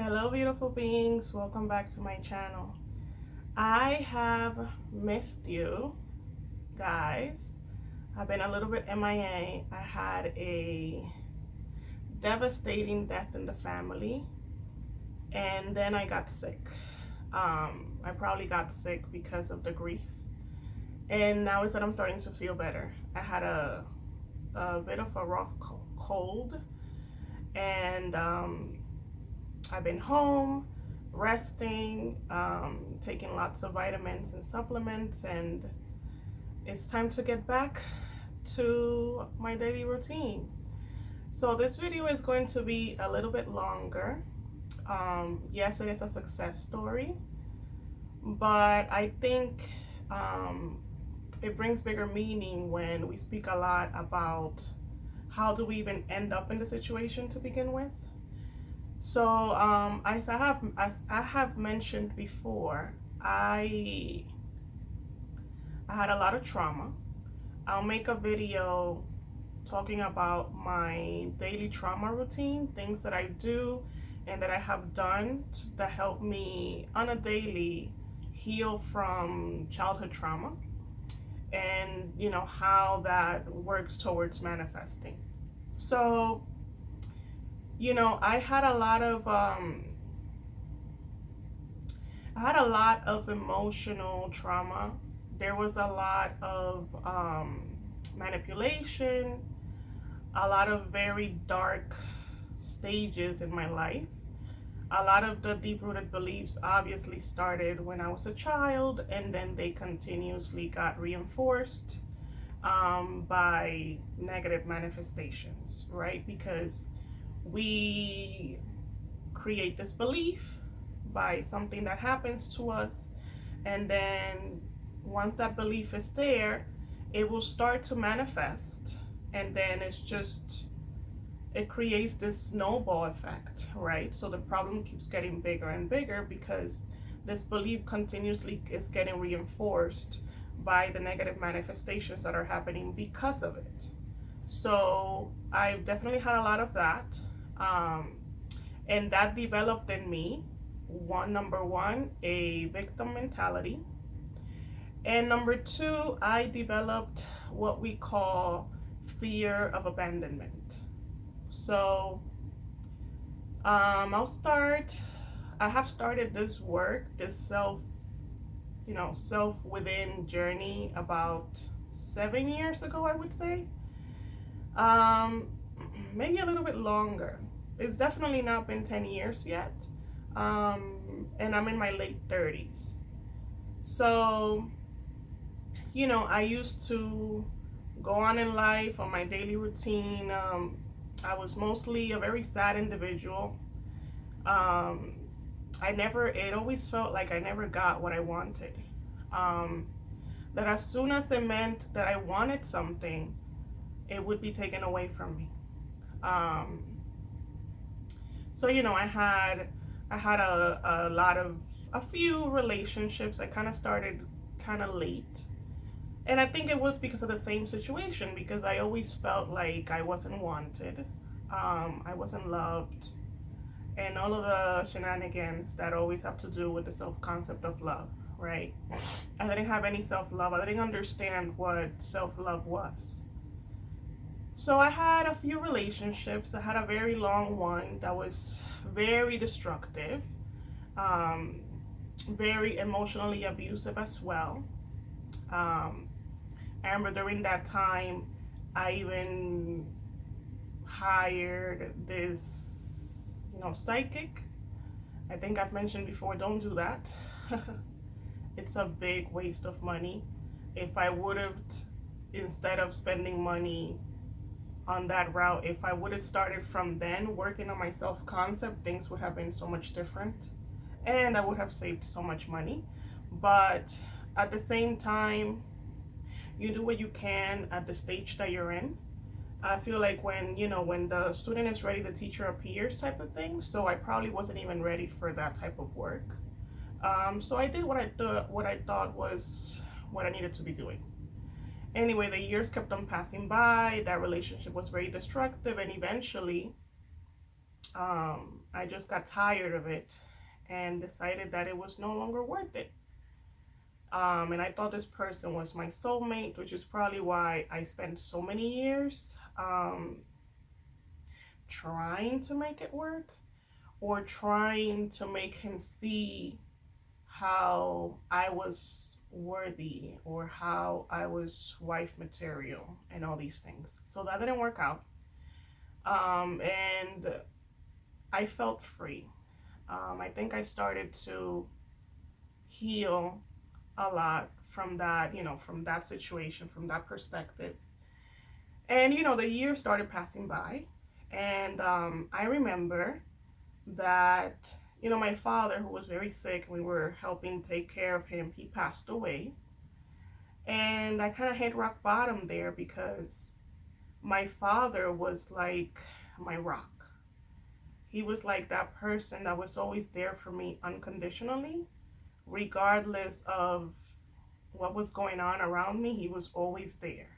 Hello, beautiful beings. Welcome back to my channel. I have missed you guys. I've been a little bit MIA. I had a devastating death in the family, and then I got sick. I probably got sick because of the grief, and now is that I'm starting to feel better. I had a bit of a rough cold, and I've been home resting, taking lots of vitamins and supplements, and it's time to get back to my daily routine. So this video is going to be a little bit longer. Yes, it is a success story, but I think it brings bigger meaning when we speak a lot about how do we even end up in the situation to begin with. So, as I have mentioned before, I had a lot of trauma. I'll make a video talking about my daily trauma routine, things that I do and that I have done that help me on a daily heal from childhood trauma, and how that works towards manifesting. So, I had a lot of emotional trauma. There was a lot of manipulation, a lot of very dark stages in my life. A lot of the deep-rooted beliefs obviously started when I was a child, and then they continuously got reinforced by negative manifestations, right? Because we create this belief by something that happens to us, and then once that belief is there, it will start to manifest, and then it creates this snowball effect, right? So the problem keeps getting bigger and bigger because this belief continuously is getting reinforced by the negative manifestations that are happening because of it. So I've definitely had a lot of that. And that developed in me, number one, a victim mentality. And number two, I developed what we call fear of abandonment. So I'll start. I have started this work, this self within journey about 7 years ago, I would say. Um, Maybe a little bit longer. It's definitely not been 10 years yet. And I'm in my late 30s. So, I used to go on in life on my daily routine. I was mostly a very sad individual. It always felt like I never got what I wanted. That as soon as it meant that I wanted something, it would be taken away from me. Um, so I had a few relationships. I kind of started kind of late, and I think it was because of the same situation, because I always felt like I wasn't wanted, I wasn't loved, and all of the shenanigans that always have to do with the self-concept of love, right? I didn't have any self-love. I didn't understand what self-love was. So I had a few relationships. I had a very long one that was very destructive, um, very emotionally abusive as well. I remember during that time, I even hired this, psychic. I think I've mentioned before, don't do that. It's a big waste of money. If I would have, instead of spending money on that route, if I would have started from then working on my self-concept, things would have been so much different, and I would have saved so much money. But at the same time, you do what you can at the stage that you're in. I feel like when the student is ready, the teacher appears type of thing. So I probably wasn't even ready for that type of work. So I did what I thought was what I needed to be doing. Anyway, the years kept on passing by. That relationship was very destructive, and eventually, I just got tired of it and decided that it was no longer worth it. And I thought this person was my soulmate, which is probably why I spent so many years trying to make it work, or trying to make him see how I was worthy or how I was wife material and all these things. So that didn't work out. And I felt free. I think I started to heal a lot from that, from that situation, from that perspective. And, the years started passing by. And I remember that, my father, who was very sick, we were helping take care of him, he passed away. And I kind of hit rock bottom there because my father was like my rock. He was like that person that was always there for me unconditionally, regardless of what was going on around me. He was always there.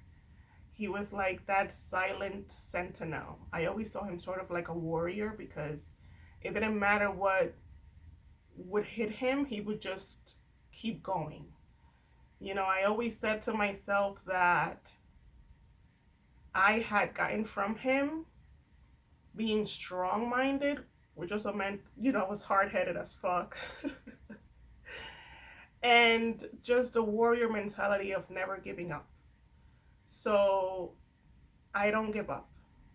He was like that silent sentinel. I always saw him sort of like a warrior, because it didn't matter what would hit him, he would just keep going. I always said to myself that I had gotten from him being strong minded, which also meant, I was hard headed as fuck. And just the warrior mentality of never giving up. So I don't give up.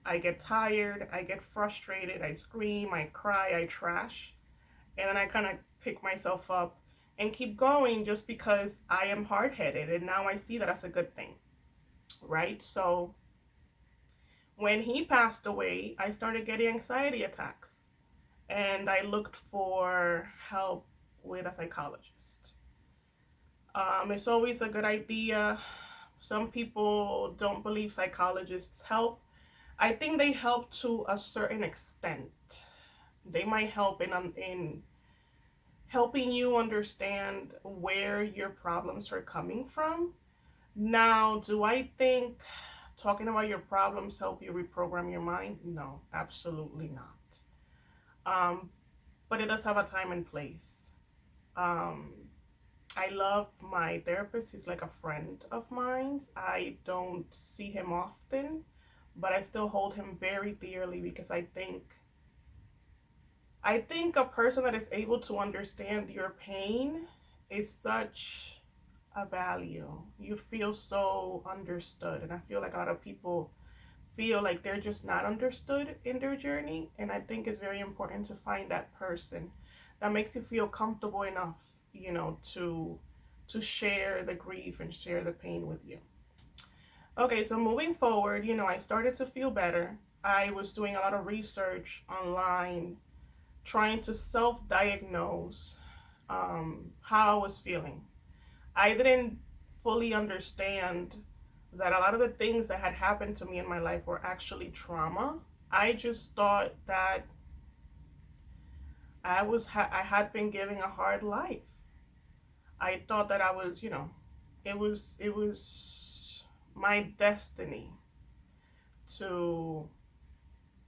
I get tired, I get frustrated, I scream, I cry, I trash, and then I kind of pick myself up and keep going, just because I am hard headed, and now I see that as a good thing, right? So when he passed away, I started getting anxiety attacks, and I looked for help with a psychologist. It's always a good idea. Some people don't believe psychologists help. I think they help to a certain extent. They might help in helping you understand where your problems are coming from. Now, do I think talking about your problems help you reprogram your mind? No, absolutely not. But it does have a time and place. Um, I love my therapist. He's like a friend of mine. I don't see him often, but I still hold him very dearly, because I think a person that is able to understand your pain is such a value. You feel so understood, and I feel like a lot of people feel like they're just not understood in their journey, and I think it's very important to find that person that makes you feel comfortable enough, to share the grief and share the pain with you. Okay, so moving forward, I started to feel better. I was doing a lot of research online, trying to self-diagnose how I was feeling. I didn't fully understand that a lot of the things that had happened to me in my life were actually trauma. I just thought that I had been given a hard life. I thought that I was, it was my destiny to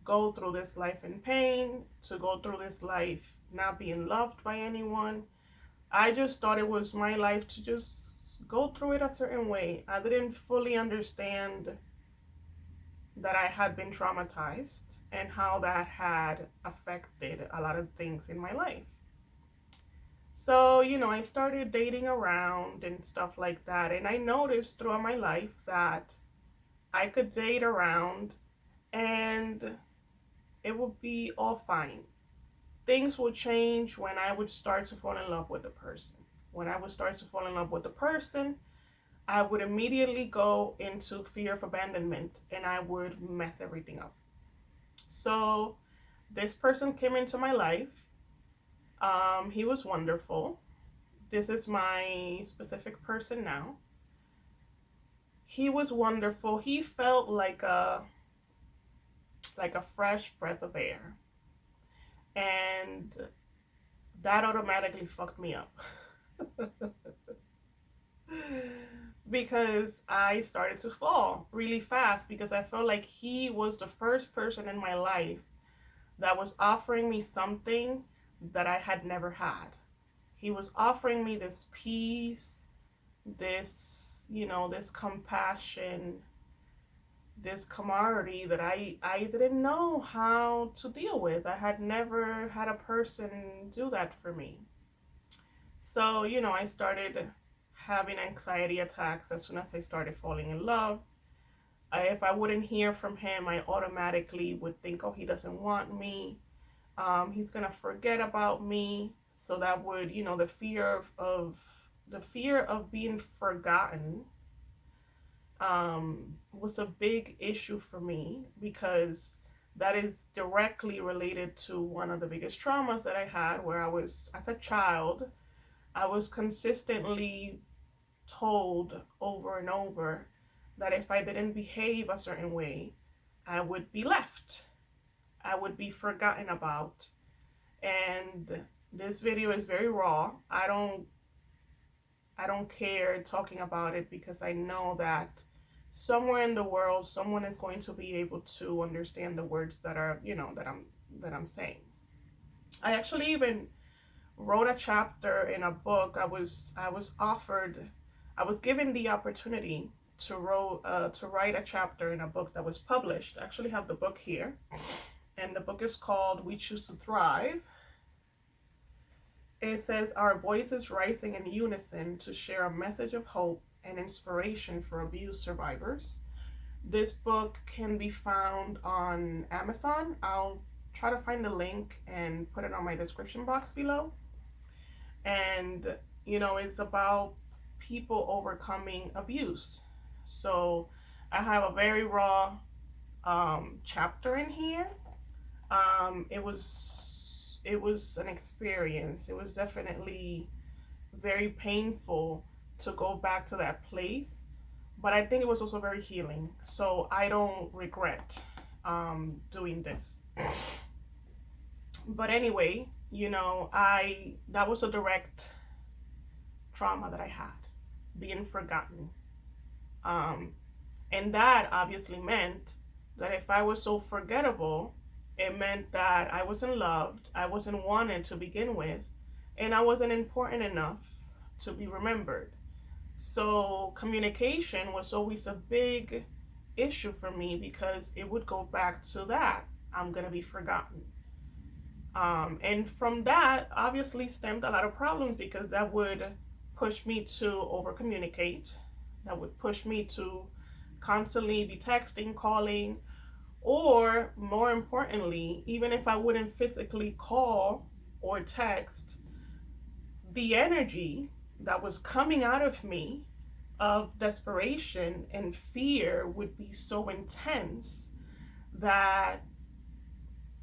go through this life in pain, to go through this life not being loved by anyone. I just thought it was my life to just go through it a certain way. I didn't fully understand that I had been traumatized and how that had affected a lot of things in my life. So, I started dating around and stuff like that. And I noticed throughout my life that I could date around and it would be all fine. Things would change when I would start to fall in love with the person. When I would start to fall in love with the person, I would immediately go into fear of abandonment and I would mess everything up. So this person came into my life. He was wonderful. This is my specific person now. He was wonderful. He felt like a fresh breath of air. And that automatically fucked me up. Because I started to fall really fast, because I felt like he was the first person in my life that was offering me something that I had never had. He was offering me this peace, this, this compassion, this camaraderie that I didn't know how to deal with. I had never had a person do that for me. So, I started having anxiety attacks as soon as I started falling in love. If I wouldn't hear from him, I automatically would think, oh, he doesn't want me. He's gonna forget about me. So that would, the fear of being forgotten was a big issue for me, because that is directly related to one of the biggest traumas that I had, where I was, as a child, I was consistently told over and over that if I didn't behave a certain way, I would be left. I would be forgotten about. And this video is very raw. I don't care talking about it, because I know that somewhere in the world someone is going to be able to understand the words that are, that I'm saying. I actually even wrote a chapter in a book. I was given the opportunity to write a chapter in a book that was published. I actually have the book here, and the book is called We Choose to Thrive. It says, our voices rising in unison to share a message of hope and inspiration for abuse survivors. This book can be found on Amazon. I'll try to find the link and put it on my description box below. And, it's about people overcoming abuse. So I have a very raw chapter in here. It was an experience. It was definitely very painful to go back to that place, but I think it was also very healing. So I don't regret doing this. But anyway, that was a direct trauma that I had, being forgotten. And that obviously meant that if I was so forgettable, it meant that I wasn't loved, I wasn't wanted to begin with, and I wasn't important enough to be remembered. So communication was always a big issue for me, because it would go back to that. I'm going to be forgotten. And from that obviously stemmed a lot of problems, because that would push me to over communicate. That would push me to constantly be texting, calling, or more importantly, even if I wouldn't physically call or text, the energy that was coming out of me of desperation and fear would be so intense that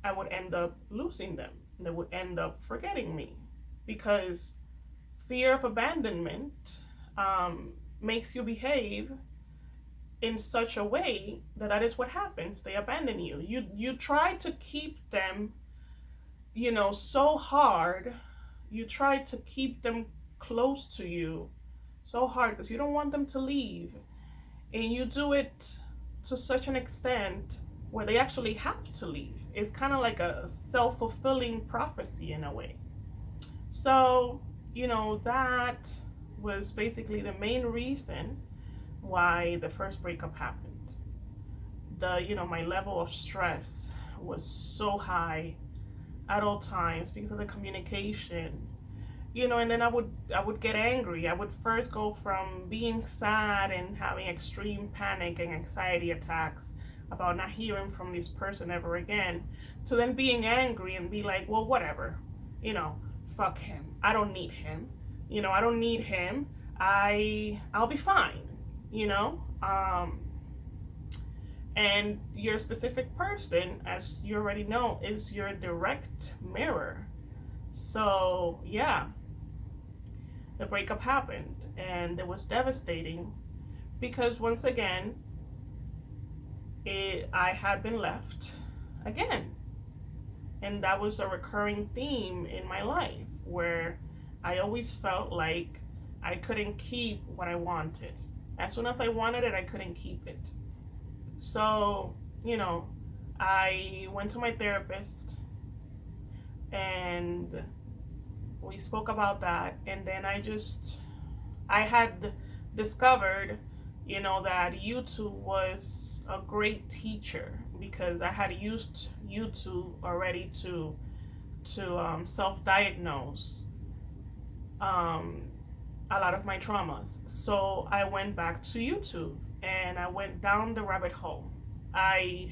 I would end up losing them. They would end up forgetting me, because fear of abandonment makes you behave in such a way that is what happens. They abandon you. You try to keep them, so hard. You try to keep them close to you so hard, because you don't want them to leave. And you do it to such an extent where they actually have to leave. It's kind of like a self-fulfilling prophecy in a way. So, that was basically the main reason why the first breakup happened. My level of stress was so high at all times because of the communication. And then I would get angry. I would first go from being sad and having extreme panic and anxiety attacks about not hearing from this person ever again, to then being angry and be like, well, whatever, fuck him. I don't need him. I don't need him. I'll be fine, and your specific person, as you already know, is your direct mirror. So yeah, the breakup happened, and it was devastating, because once again, I had been left again. And that was a recurring theme in my life, where I always felt like I couldn't keep what I wanted. As soon as I wanted it, I couldn't keep it. So, I went to my therapist, and we spoke about that. And then I had discovered, that YouTube was a great teacher because I had used YouTube already to self-diagnose um, a lot of my traumas. So I went back to YouTube and I went down the rabbit hole. I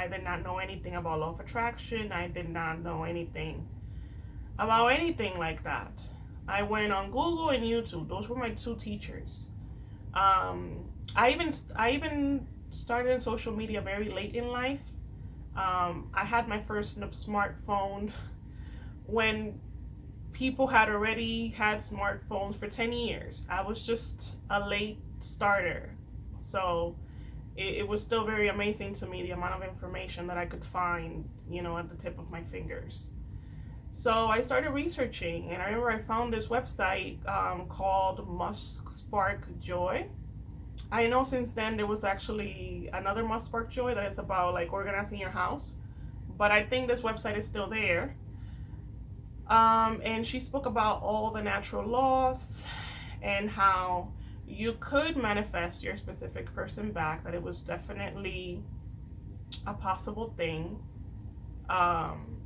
did not know anything about law of attraction. I did not know anything about anything like that. I went on Google and YouTube. Those were my two teachers. Um, I even started in social media very late in life. I had my first smartphone when people had already had smartphones for 10 years. I was just a late starter. So it was still very amazing to me the amount of information that I could find, at the tip of my fingers. So I started researching, and I remember I found this website called Must Spark Joy. I know since then there was actually another Must Spark Joy that is about like organizing your house, but I think this website is still there. And she spoke about all the natural laws and how you could manifest your specific person back, that it was definitely a possible thing. Um,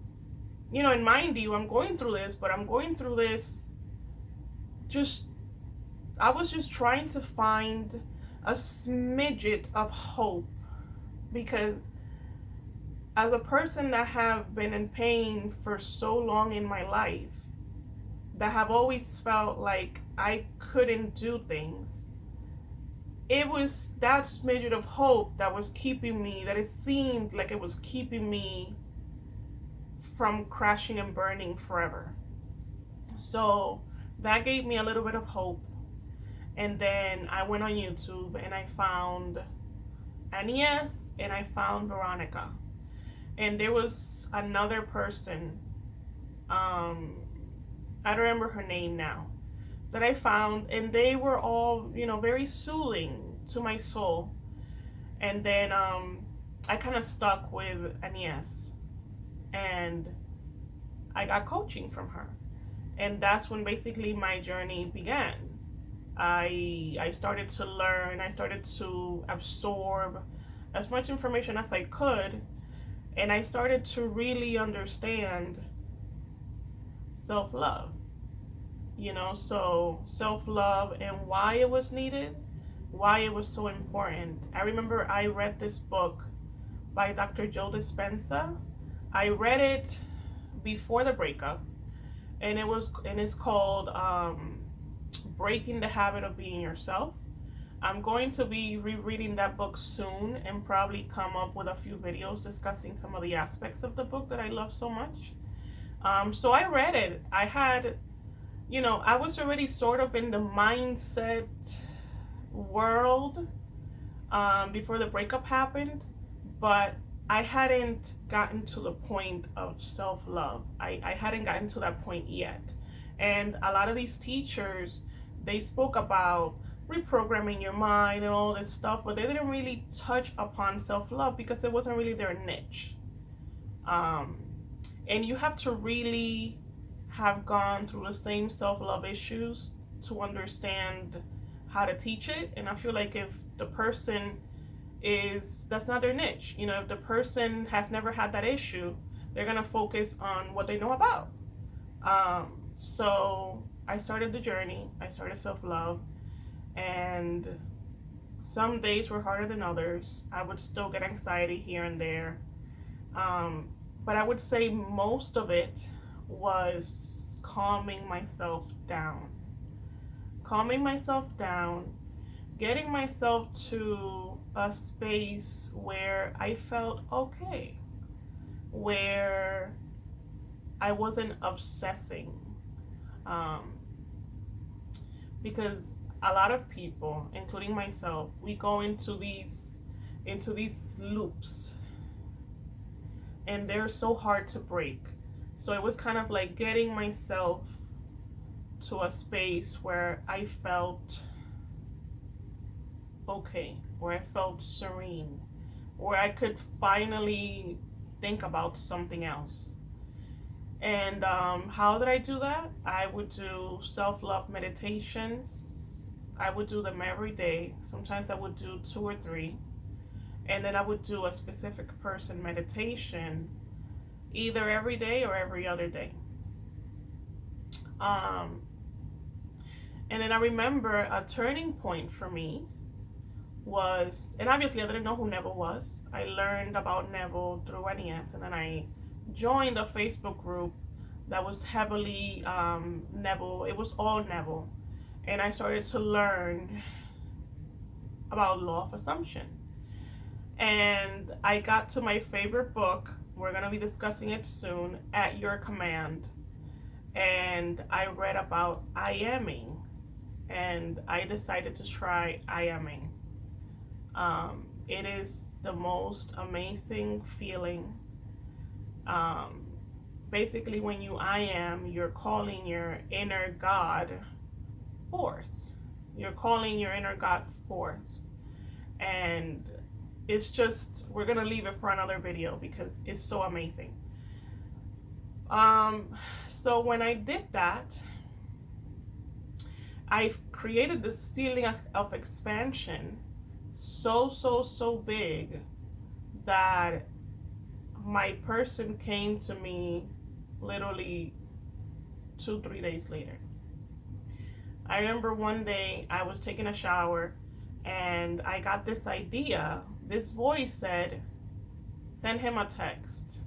and mind you, I'm going through this, but I'm going through this just, I was just trying to find a smidget of hope because as a person that have been in pain for so long in my life, that have always felt like I couldn't do things, it was that smidget of hope that was keeping me, that it seemed like it was keeping me from crashing and burning forever. So that gave me a little bit of hope. And then I went on YouTube and I found Agnes and I found Veronica. And there was another person, I don't remember her name now, that I found, and they were all, very soothing to my soul. And then I kind of stuck with Agnes, and I got coaching from her. And that's when basically my journey began. I started to learn, I started to absorb as much information as I could, and I started to really understand self-love. So self-love and why it was needed, why it was so important. I remember I read this book by Dr. Joe Dispenza. I read it before the breakup, and it's called Breaking the Habit of Being Yourself. I'm going to be rereading that book soon and probably come up with a few videos discussing some of the aspects of the book that I love so much. So I read it. I was already sort of in the mindset world before the breakup happened, but I hadn't gotten to the point of self-love. I hadn't gotten to that point yet. And a lot of these teachers, they spoke about reprogramming your mind and all this stuff, but they didn't really touch upon self-love because it wasn't really their niche. And you have to really have gone through the same self-love issues to understand how to teach it. And I feel like if the person that's not their niche, if the person has never had that issue, they're going to focus on what they know about. So I started the journey, I started self-love, and some days were harder than others. I would still get anxiety here and there. But I would say most of it was calming myself down. Calming myself down, getting myself to a space where I felt okay, where I wasn't obsessing. Because a lot of people, including myself, we go into these loops, and they're so hard to break. So it was kind of like getting myself to a space where I felt okay, where I felt serene, where I could finally think about something else. And how did I do that? I would do self-love meditations. I would do them every day. Sometimes I would do 2 or 3. And then I would do a specific person meditation either every day or every other day. Um, and then I remember a turning point for me was, and obviously I didn't know who Neville was. I learned about Neville through NES, and then I joined a Facebook group that was heavily Neville. It was all Neville. And I started to learn about law of assumption. And I got to my favorite book. We're going to be discussing it soon, At Your Command. And I read about I aming, and I decided to try I aming. It is the most amazing feeling. Um, Basically, when you I am, you're calling your inner God forth. You're calling your inner God forth. And it's just, we're going to leave it for another video because it's so amazing. So when I did that, I created this feeling of expansion so big that my person came to me literally 2-3 days later. I remember one day I was taking a shower and I got this idea. This voice said, send him a text.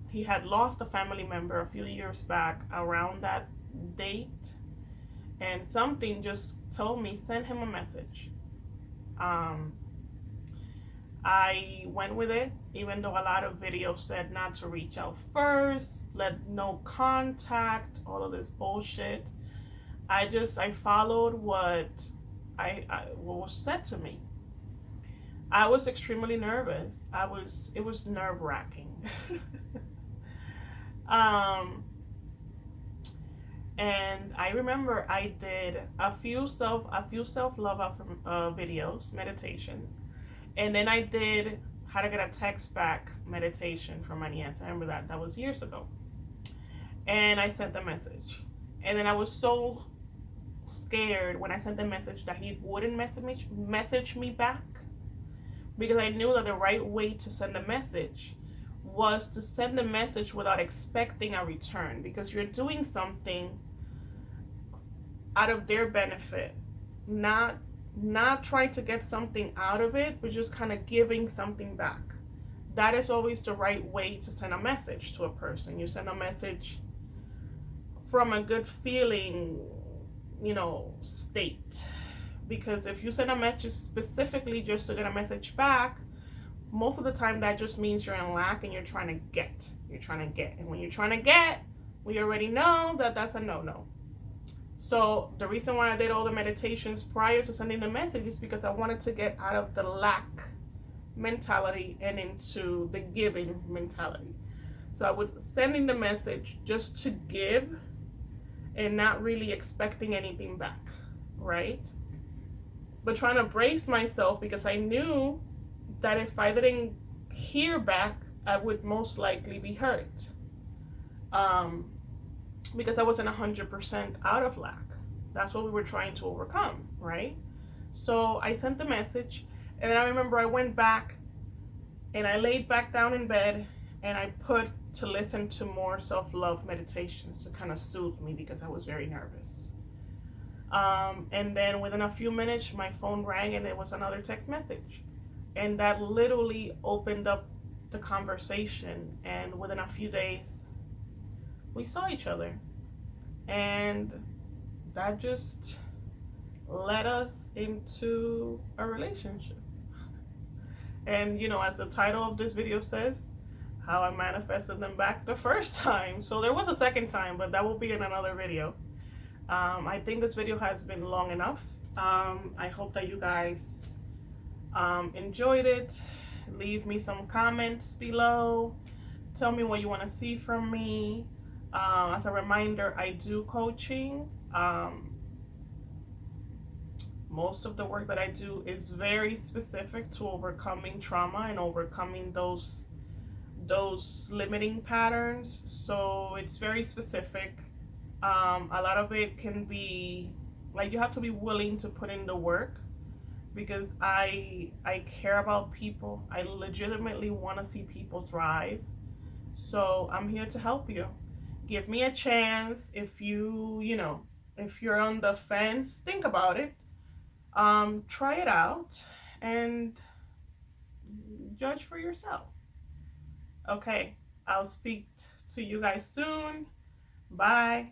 He had lost a family member a few years back around that date, and something just told me, send him a message. I went with it, even though a lot of videos said not to reach out first, let no contact, all of this bullshit. I followed what what was said to me. I was extremely nervous. It was nerve-wracking. And I remember I did a few self-love videos, meditations. And then I did how to get a text back meditation from my niece. I remember that was years ago. And I sent the message. And then I was so scared when I sent the message that he wouldn't message me back, because I knew that the right way to send a message was to send the message without expecting a return, because you're doing something out of their benefit, not trying to get something out of it, but just kind of giving something back. That is always the right way to send a message to a person. You send a message from a good feeling, state. Because if you send a message specifically just to get a message back, most of the time that just means you're in lack and you're trying to get. And when you're trying to get, we already know that that's a no-no. So the reason why I did all the meditations prior to sending the message is because I wanted to get out of the lack mentality and into the giving mentality. So I was sending the message just to give and not really expecting anything back, right? But trying to brace myself, because I knew that if I didn't hear back, I would most likely be hurt. Because I wasn't 100% out of lack. That's what we were trying to overcome, right? So I sent the message, and then I remember I went back and I laid back down in bed and I put to listen to more self-love meditations to kind of soothe me, because I was very nervous. And then within a few minutes, my phone rang and it was another text message. And that literally opened up the conversation. And within a few days, we saw each other. And that just led us into a relationship. And, as the title of this video says, how I manifested them back the first time. So there was a second time, but that will be in another video. I think this video has been long enough. I hope that you guys enjoyed it. Leave me some comments below. Tell me what you want to see from me. As a reminder, I do coaching. Most of the work that I do is very specific to overcoming trauma and overcoming those those limiting patterns. So it's very specific. A lot of it can be like you have to be willing to put in the work, because I care about people. I legitimately want to see people thrive. So I'm here to help you. Give me a chance. If if you're on the fence, think about it. Try it out and judge for yourself. Okay, I'll speak to you guys soon. Bye.